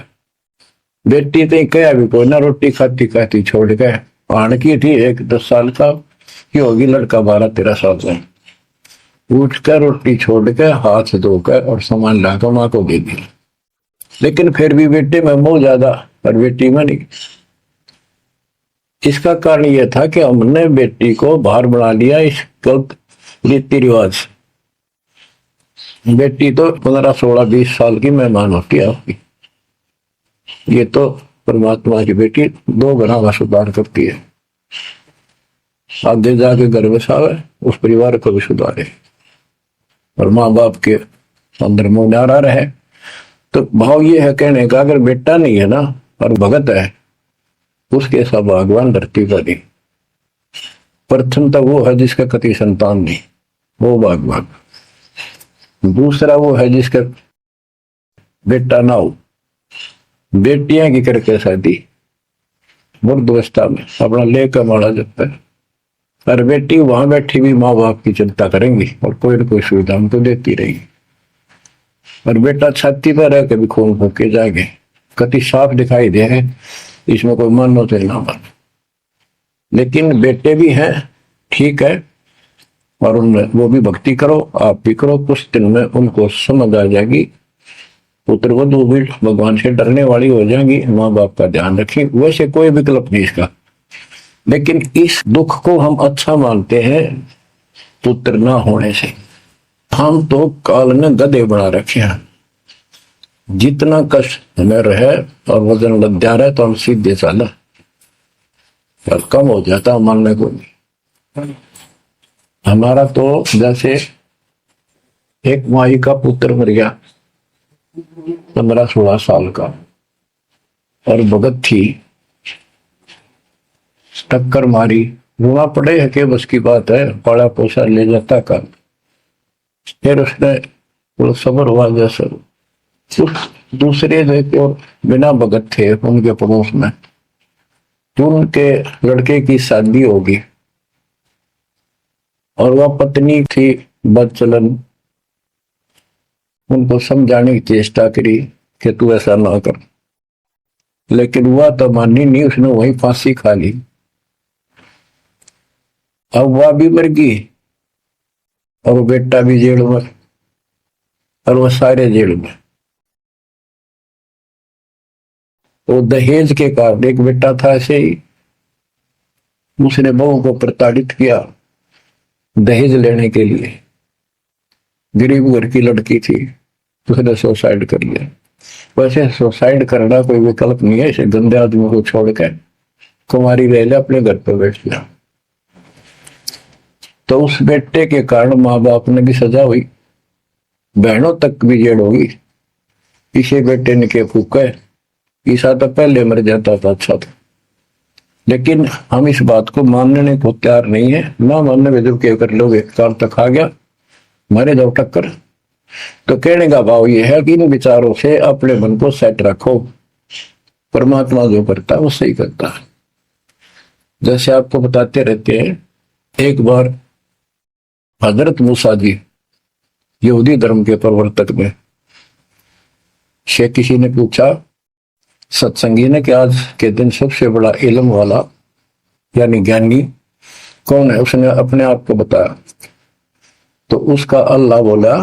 बेटी तो कह भी कोई ना, रोटी खाती खाती छोड़ के आन की थी। एक 10 साल का की होगी, लड़का 12-13 साल का। उठ कर रोटी छोड़ के हाथ धोकर और सामान लाकर माँ को दे दी। लेकिन फिर भी बेटे में मोह ज्यादा और बेटी में नहीं। इसका कारण यह था कि हमने बेटी को बाहर बना लिया इस गलत रीति रिवाज। बेटी तो 15-16-20 साल की मेहमान होती है आपकी। ये तो परमात्मा की बेटी 2 गुना का सुधार करती है। आगे जाके घर बसावे, उस परिवार को भी सुधारे और माँ बाप के अंदर मोह नारा रहे। तो भाव ये है कहने का, अगर बेटा नहीं है ना और भगत है, उसके सब भगवान धरती पर नहीं। प्रथम तो वो है जिसका कति संतान नहीं, वो भगवान। दूसरा वो है जिसका बेटा ना हो, बेटियां की करके शादी वृद्धावस्था में अपना लेकर मारा जाता है। पर बेटी वहां बैठी भी माँ बाप की चिंता करेंगी और कोई न कोई सुविधा उनको देती रहेगी। और बेटा छाती पर रह के भी खून फूक के जाएंगे, कति साफ दिखाई दे है, इसमें कोई मन होते ना मन। लेकिन बेटे भी हैं, ठीक है, और उनमें वो भी भक्ति करो, आप भी करो। कुछ दिन में उनको समझ आ जाएगी, पुत्र वधू भी भगवान से डरने वाली हो जाएंगी। माँ बाप का ध्यान रखें, वैसे कोई विकल्प नहीं इसका। लेकिन इस दुख को हम अच्छा मानते हैं पुत्र ना होने से। हम तो काल ने गधे बना रखे हैं। जितना कष्ट हमें रहे और वजन लग जा रहा है तो हम सीधे चला, और कम हो जाता मानने को नहीं। हमारा तो जैसे एक माई का पुत्र मर गया 15-16 साल का, और भगत थी, टक्कर मारी, रोना पड़े है कि बस की बात है, पाला पोसा ले जाता कर। फिर उसने वो सबर हुआ जैसे उस दूसरे जो बिना भगत थे उनके पड़ोस में, तो उनके लड़के की शादी होगी और वह पत्नी थी बदचलन। उनको समझाने की चेष्टा करी कि तू ऐसा ना कर, लेकिन वह तो मानी नहीं, उसने वही फांसी खा ली। अब वह भी मर गई और वो बेटा भी जेल में, और वह सारे जेल में। वो दहेज के कारण, एक बेटा था ऐसे ही, उसने बहू को प्रताड़ित किया दहेज लेने के लिए। गरीब घर की लड़की थी, उसने सुसाइड कर लिया। वैसे सुसाइड करना कोई विकल्प नहीं है, इसे गंदे आदमी को छोड़कर कुमारी रह ले, अपने घर पर बैठ गया। तो उस बेटे के कारण माँ बाप ने भी सजा हुई, बहनों तक भी जेल होगी। इसे बेटे ने के फूका, ईसा तो पहले मर जाता था, अच्छा था। लेकिन हम इस बात को मानने को तैयार नहीं है। ना मानने में जब क्या कर लोगे, काल तक आ गया, मारे जाओ टक्कर। तो कहने का भाव यह है कि इन विचारों से अपने मन को सेट रखो। परमात्मा जो करता है वो सही करता है। जैसे आपको बताते रहते हैं, एक बार हजरत मूसा जी यहूदी धर्म के प्रवर्तक में से किसी ने पूछा सत्संगी ने कि आज के दिन सबसे बड़ा इल्म वाला यानी ज्ञानी कौन है? उसने अपने आप को बताया। तो उसका अल्लाह बोला,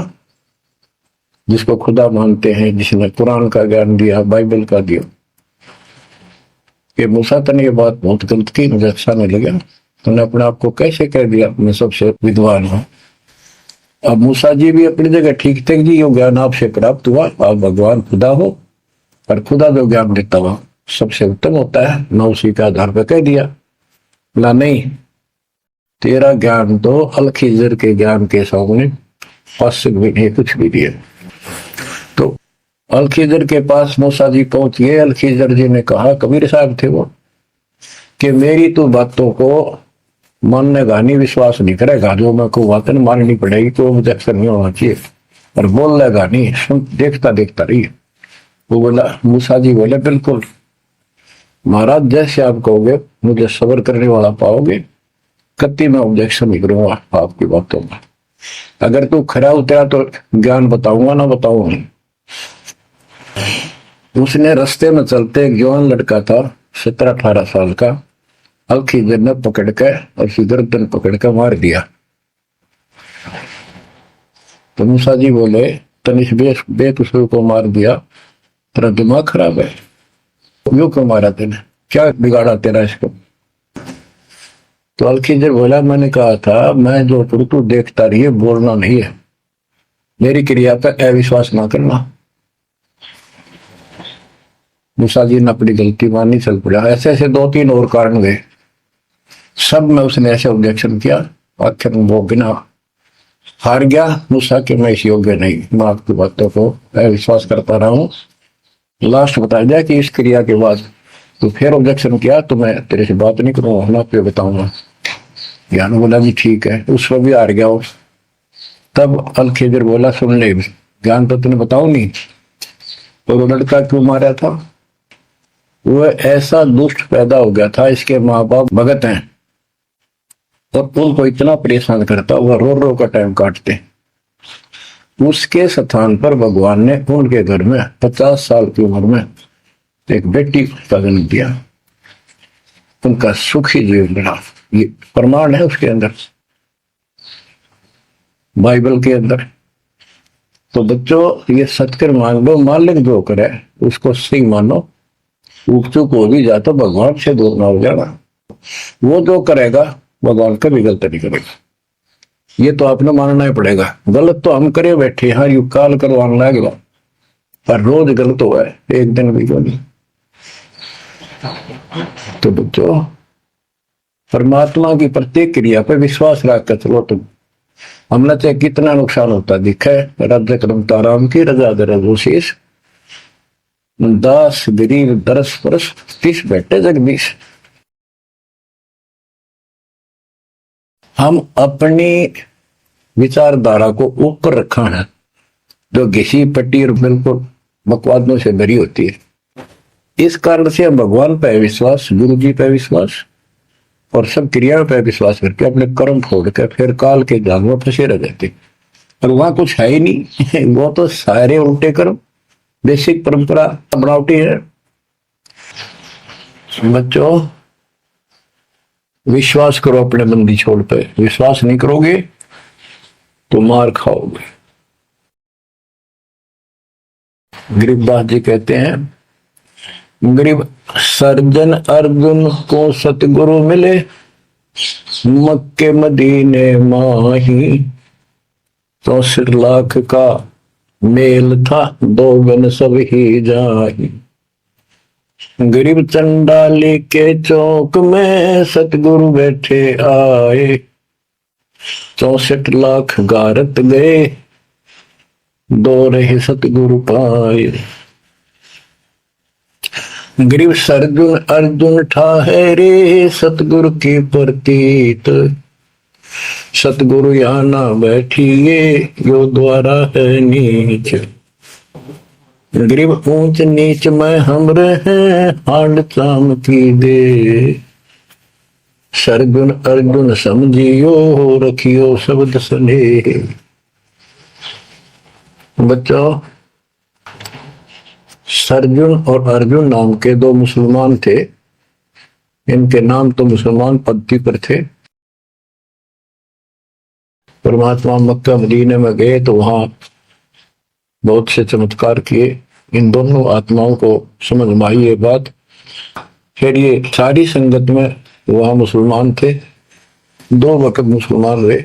जिसको खुदा मानते हैं, जिसने कुरान का ज्ञान दिया, बाइबल का दिया। कि मूसा तने ये बात बहुत गलत की, मुझे अच्छा नहीं लगा। तुमने अपने आप को कैसे कह दिया मैं सबसे विद्वान हूं? अब मूसा जी भी अपनी जगह ठीक थे जी, यो ज्ञान आपसे प्राप्त हुआ, आप भगवान खुदा हो, और खुदा जो ज्ञान देता हुआ सबसे उत्तम होता है। मैं उसी के आधार पर कह दिया। बोला नहीं, तेरा ज्ञान तो अलखिजर के ज्ञान के सामने फासिक भी नहीं, कुछ भी नहीं है। तो अलखिजर के पास मूसा जी पहुंच गए। अलखिजर जी ने कहा, कबीर साहब थे वो, कि मेरी तो बातों को माननेगा नहीं, विश्वास नहीं करेगा, जो मैं को बातें माननी पड़ेगी, तो ऑब्जेक्शन नहीं होना चाहिए, और बोल लेगा नहीं, सुन देखता देखता रही। वो बोला, मूसा जी बोले, बिल्कुल महाराज, जैसे आप कहोगे, मुझे सब्र करने वाला पाओगे, कति मैं ऑब्जेक्शन नहीं करूंगा आपकी बातों में। अगर तू खरा उतरा तो ज्ञान बताऊंगा, ना बताऊंगा। उसने रास्ते में चलते, एक जवान लड़का था 17-18 साल का, अलखिजर ने पकड़ के और उसकी गर्दन पकड़ के मार दिया। तो मूसा जी बोले, तनिष बेकसूर को मार दिया, तेरा दिमाग खराब है, यूं क्यों मारा तेने, क्या बिगाड़ा तेरा इसको? तो अलखिजर बोला, मैंने कहा था मैं जो करूं तू देखता रही है, बोलना नहीं है, मेरी क्रिया पर अविश्वास ना करना। मूसा जी ने अपनी गलती मानी, चल पड़ा। ऐसे ऐसे 2-3 और कारण गए, सब में उसने ऐसे ऑब्जेक्शन किया, आखिर में वो बिना हार गया। मूसा के मैं इस योग्य नहीं, मैं आपकी बातों को अविश्वास करता रहा हूं। लास्ट बता दिया कि इस क्रिया के बाद तो फिर ऑब्जेक्शन किया तो मैं तेरे से बात नहीं करूंगा, ना पे बताऊंगा। ज्ञान बोला भी ठीक है, उसमें भी हार गया वो। तब अलखिजर बोला, सुन ले, ज्ञान तो तूने बताओ नहीं, और वो लड़का क्यों मारा था? वो ऐसा दुष्ट पैदा हो गया था, इसके माँ बाप भगत हैं, और उनको इतना परेशान करता, वह रो रो का टाइम काटते। उसके स्थान पर भगवान ने उनके घर में 50 साल की उम्र में एक बेटी का जन्म दिया। उनका सुखी जीवन रहा, ये प्रमाण है उसके अंदर, बाइबल के अंदर। तो बच्चों, ये सत्कर मान लो, मालिक जो करे उसको सही मानो, ऊक चूक हो भी जाए तो भगवान से दूर ना हो जाना। वो जो करेगा भगवान कभी गलत नहीं करेगा, ये तो आपने मानना ही पड़ेगा। गलत तो हम करे बैठे, हाँ यू काल करवाने लगेगा, पर रोज गलत हुआ है, एक दिन भी क्यों नहीं। तो बच्चों, परमात्मा की प्रत्येक क्रिया पर विश्वास रख कर चलो तुम। हमने चाहे कितना नुकसान होता दिखा है, राज्य क्रम ताराम की रजा दरशीष, दास गरीब दरस परस, 30 बैठे जगदीश। हम अपनी विचारधारा को ऊपर रखा है, जो घिसी पट्टी और बिल्कुल बकवादों से भरी होती है। इस कारण से हम भगवान पे विश्वास, गुरु जी पे विश्वास और सब क्रियाओं पे विश्वास करके अपने कर्म छोड़ कर फिर काल के जाल में फंसे रह जाते, और वहां कुछ है ही नहीं। वो तो सारे उल्टे कर्म, बेसिक परंपरा बनावटी है। बच्चों, विश्वास करो अपने बंदी छोड़ पे, विश्वास नहीं करोगे तो मार खाओगे। गरीबदास जी कहते हैं, गरीब सर्जन अर्जुन को सतगुरु मिले, मक्के मदीने माही, 64 लाख का मेल था, 2 गन सब ही जाही। गरीब चंडाली के चौक में सतगुरु बैठे आए, 64 लाख गारत गए, 2 रहे सतगुरु पाए। गरीब सर्जुन अर्जुन ठाहरे, सतगुरु की प्रतीत, सतगुरु यहाँ ना बैठिए, यो द्वारा है नीच। गरीब ऊंच नीच में हम रहे, हांड चाम की दे, सरगुन अर्जुन समझियो, रखियो शब्द स्नेह। बच्चों, सरजुन और अर्जुन नाम के 2 मुसलमान थे, इनके नाम तो मुसलमान पद्धति पर थे। परमात्मा मक्का मदीने में गए तो वहां बहुत से चमत्कार किए, इन दोनों आत्माओं को समझ में आई ये बात। फिर ये सारी संगत में वहां मुसलमान थे, 2 वक्त मुसलमान रहे।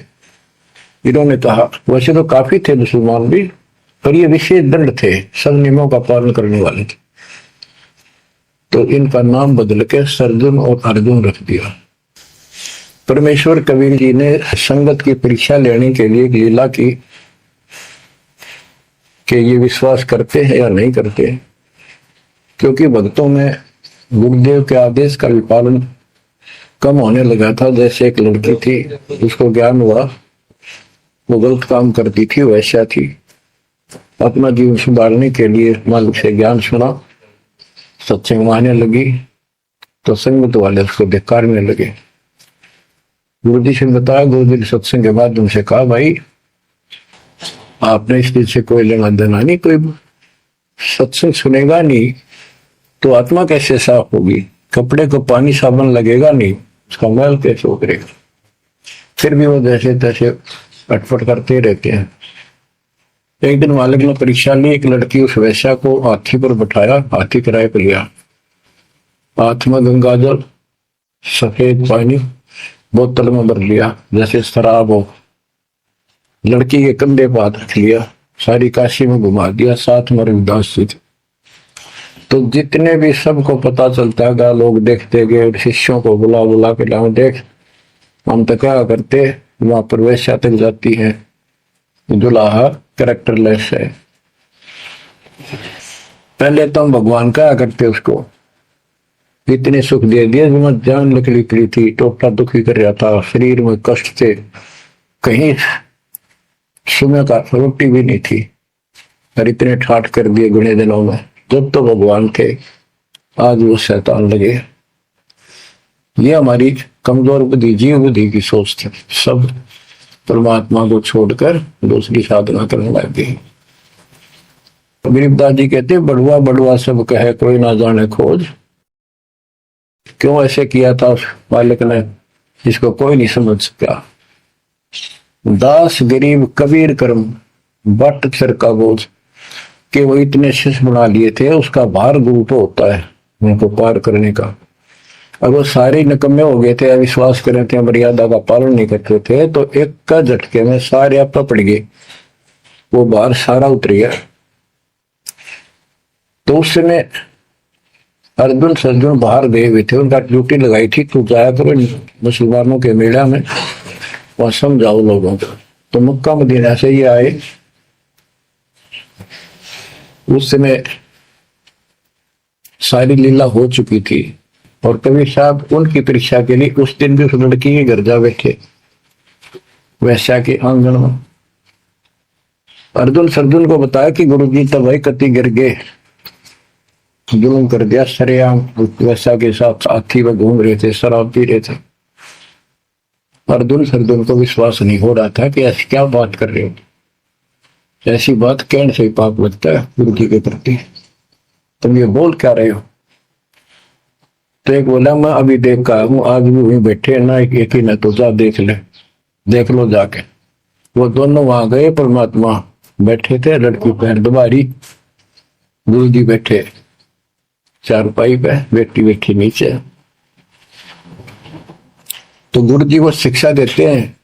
इन्होंने कहा, वैसे तो काफी थे मुसलमान भी, पर ये विशेष दंड थे, सब नियमों का पालन करने वाले थे, तो इनका नाम बदल के सरजुन और अर्जुन रख दिया। परमेश्वर कबीर जी ने संगत की परीक्षा लेने के लिए एक लीला की। कि ये विश्वास करते हैं या नहीं करते हैं, क्योंकि भक्तों में गुरुदेव के आदेश का भी पालन कम होने लगा था। जैसे एक लड़की थी, उसको ज्ञान हुआ वो गलत काम करती थी, वैसा थी, अपना जीवन सुधारने के लिए मालिक से ज्ञान सुना, सत्संग मानने लगी, तो संगत वाले उसको धिक्कारने लगे। गुरु जी से बताया, गुरु जी ने सत्संग के माध्यम से कहा, भाई आपने इस चीज से कोई लेना देना नहीं, कोई सत्संग सुनेगा नहीं तो आत्मा कैसे साफ होगी, कपड़े को पानी साबुन लगेगा नहीं, उसका मैल कैसे उतरेगा। फिर भी वो जैसे तैसे पटपट करते रहते हैं। एक दिन मालिक ने परीक्षा ली, एक लड़की उस वैश्या को हाथी पर बैठाया, हाथी किराए पर लिया, हाथ में गंगा जल, सफेद पानी बोतल में भर लिया जैसे शराब हो, लड़की के कंधे पर हाथ रख लिया, सारी काशी में घुमा दिया, साथ में रविदास जी थे। तो जितने भी सबको पता चलता है, लोग देखते गए, शिष्यों को बुला बुला के लाओ, देख हम तो क्या करते, वहां पर वैश्या तक जाती है, दुल्हा कैरेक्टरलेस है। पहले तो हम भगवान क्या करते उसको, इतने सुख दे दिए, जान निकली थी, टोटा दुखी कर रहा था, शरीर में कष्ट थे, कहीं सुबह का रोटी भी नहीं थी, और इतने ठाठ कर दिए गुणे दिनों में। जब तो भगवान थे, आज वो शैतान लगे। ये हमारी कमजोर बुद्धि, जीव बुद्धि की सोच थी। सब परमात्मा को छोड़कर दूसरी साधना करने लग गई। गरीबदास जी कहते, बड़ुआ बड़ुआ सब कहे कोई ना जाने खोज। क्यों ऐसे किया था उस मालिक ने, जिसको कोई नहीं समझ सका। दास गरीब कबीर कर्म बट सिर का बोझ, कि वो इतने शिष्य बना लिए थे, उसका भार गुरु पे होता है उनको पार करने का। अब वो सारे निकम्मे हो गए थे, अविश्वास कर रहे थे, मर्यादा का पालन नहीं करते थे, तो एक का झटके में सारे आप पड़ गए, वो भार सारा उतर गया। तो उस समय अर्जुन सर्जुन बाहर गए हुए थे, उनका ड्यूटी लगाई थी, तू जाया करो मुसलमानों के मेला में, वहां समझाओ लोगों को। तो मक्का मदीना से ये आए, उस समय सारी लीला हो चुकी थी, और कबीर साहब उनकी परीक्षा के लिए उस दिन भी उस लड़की के घर जा बैठे, वैश्या के आंगन में। अर्जुन सर्जुन को बताया कि गुरु जी तब भाई कति गिर गए, जुल्म कर दिया सरेआम, वैश्या के साथ हाथी में घूम रहे थे, शराब पी रहे थे। अर्जुन सर्जुन को विश्वास नहीं हो रहा था कि ऐसी क्या बात कर रहे हो, ऐसी बात कहने से पाप लगता है गुरु जी के प्रति, तुम ये बोल क्या रहे हो। तो एक बोला, मैं अभी देख का हूं, आज भी वहीं बैठे ना, एक ही न, तो जा देख ले, देख लो जाके। वो दोनों वहां गए, परमात्मा बैठे थे, लड़की पैर दबारी, गुरु जी बैठे चारपाई पे, बेटी बैठी नीचे। तो गुरु जी वो शिक्षा देते हैं,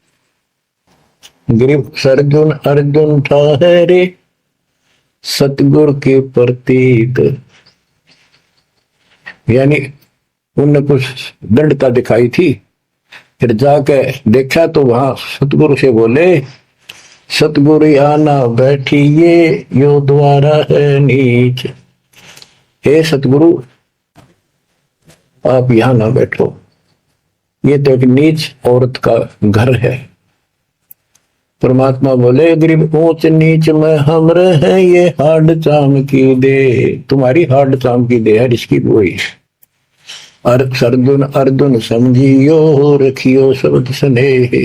गरीब सर्जुन अर्जुन ठहरे सतगुरु के प्रतीक, यानी उनने कुछ दृढ़ता दिखाई थी, फिर जाके देखा तो वहां सतगुरु से बोले, सतगुरु आना बैठिए यो द्वारा है नीच, हे सतगुरु आप यहां ना बैठो, ये तो एक नीच औरत का घर है। परमात्मा बोले, गरीब ऊंच नीच में हम रहे, ये हाड चाम की दे, तुम्हारी हाड चाम की दे है, इसकी कोई अर्जुन अर्जुन समझियो रखियो शब्द स्नेह,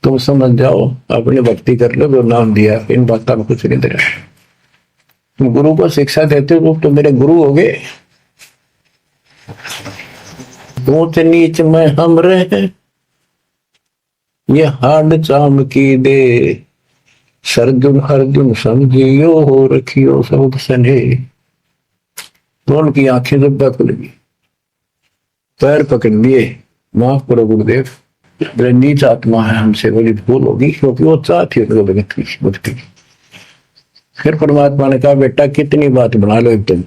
तुम समझ जाओ, अपनी भक्ति कर लो, जो नाम दिया, इन बातों में कुछ नहीं दे रहा। गुरु को शिक्षा देते हो तो मेरे गुरु हो गए। ऊंच नीच में हम रहे, ये हाड चाम की दे, सर्जुन अर्जुन समझियो हो रखियो शब्द स्नेह। तो उनकी आंखें जब खुल गई, पैर पकड़ लिए, माफ करो गुरुदेव, मेरे नीच आत्मा है, हमसे बड़ी भूल होगी, क्योंकि वो चाहती है मुझकी। फिर परमात्मा ने कहा, बेटा कितनी बात बना लो तुम,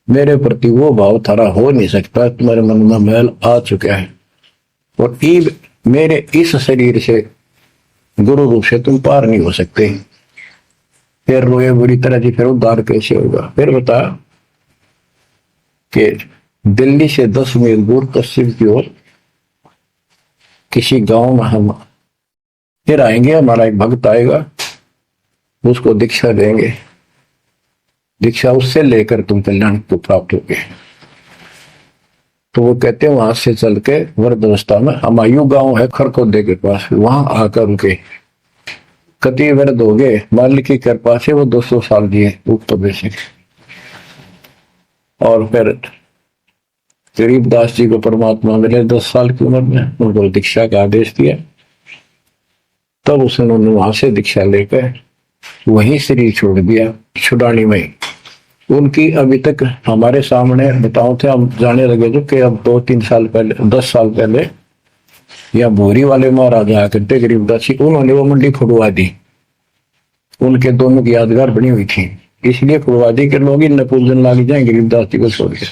मेरे प्रति वो भाव थारा हो नहीं सकता, तुम्हारे मन में मैल आ चुका है, और मेरे इस शरीर से गुरु रूप से तुम पार नहीं हो सकते। फिर रोए बुरी तरह जी, फिर उद्धार कैसे होगा? फिर बता कि दिल्ली से 10 मील दूर पश्चिम की ओर किसी गांव में हम फिर आएंगे, हमारा एक भक्त आएगा, उसको दीक्षा देंगे, दीक्षा उससे लेकर तुम कल्याण को प्राप्त होगे। तो वो कहते हैं वहां से चल के वृद्धावस्था में हमायूं गांव है खरखोदे के पास, वहां आकर उनके कति वृद्ध हो गए, मालिक की कृपा से वो 200 साल दिए ऊपर से। और फिर गरीबदास जी को परमात्मा मिले 10 साल की उम्र में, उनको दीक्षा का आदेश दिया। तब उसने वहां से दीक्षा लेकर वहीं शरीर छोड़ दिया छुड़ानी में। उनकी अभी तक हमारे सामने बताओ थे, हम जाने लगे थे कि अब 2-3 साल पहले, 10 साल पहले, या भोरी वाले महाराजा करते गरीबदास जी, उन्होंने वो मंडी खुदवा दी, उनके दोनों की यादगार बनी हुई थी, इसलिए खुदवा दी कि लोग इन पूजन लाग जाए गरीबदास जी को छोड़ के।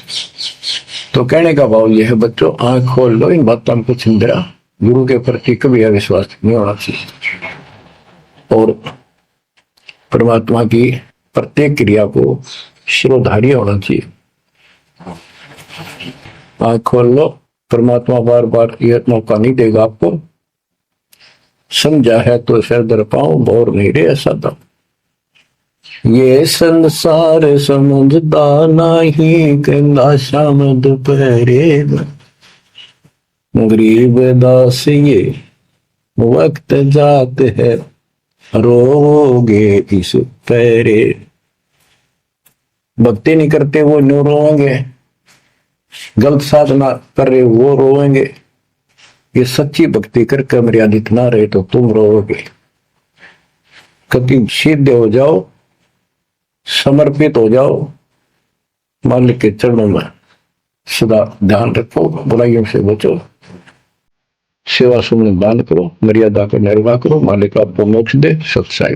तो कहने का भाव यह है बच्चों, आंख खोल लो, इन बातों को चिंतरा, गुरु के प्रति कभी अविश्वास नहीं होना चाहिए, और परमात्मा की प्रत्येक क्रिया को शिरोधार्य होना चाहिए। आंख खोल लो, परमात्मा बार बार यह मौका नहीं देगा आपको, समझा है तो सिर दर पाऊं, और नहीं रे ऐसा था। ये संसार समझदा नहीं, कहना शाम दोपहरे गरीब दास ये वक्त जात है, रोगे इस पैरे। भक्ति नहीं करते वो न्यू रोएंगे, गलत साधना कर रहे वो रोएंगे। ये सच्ची भक्ति करके मर्यादित ना रहे तो तुम रोओगे। कभी सीधे हो जाओ, समर्पित हो जाओ, मालिक के चरणों में सदा ध्यान रखो, बुराइयों से बचो, सेवा सुमन दान करो, मर्यादा को निर्वाह करो, मालिक आपको मोक्ष दे। सत्साई।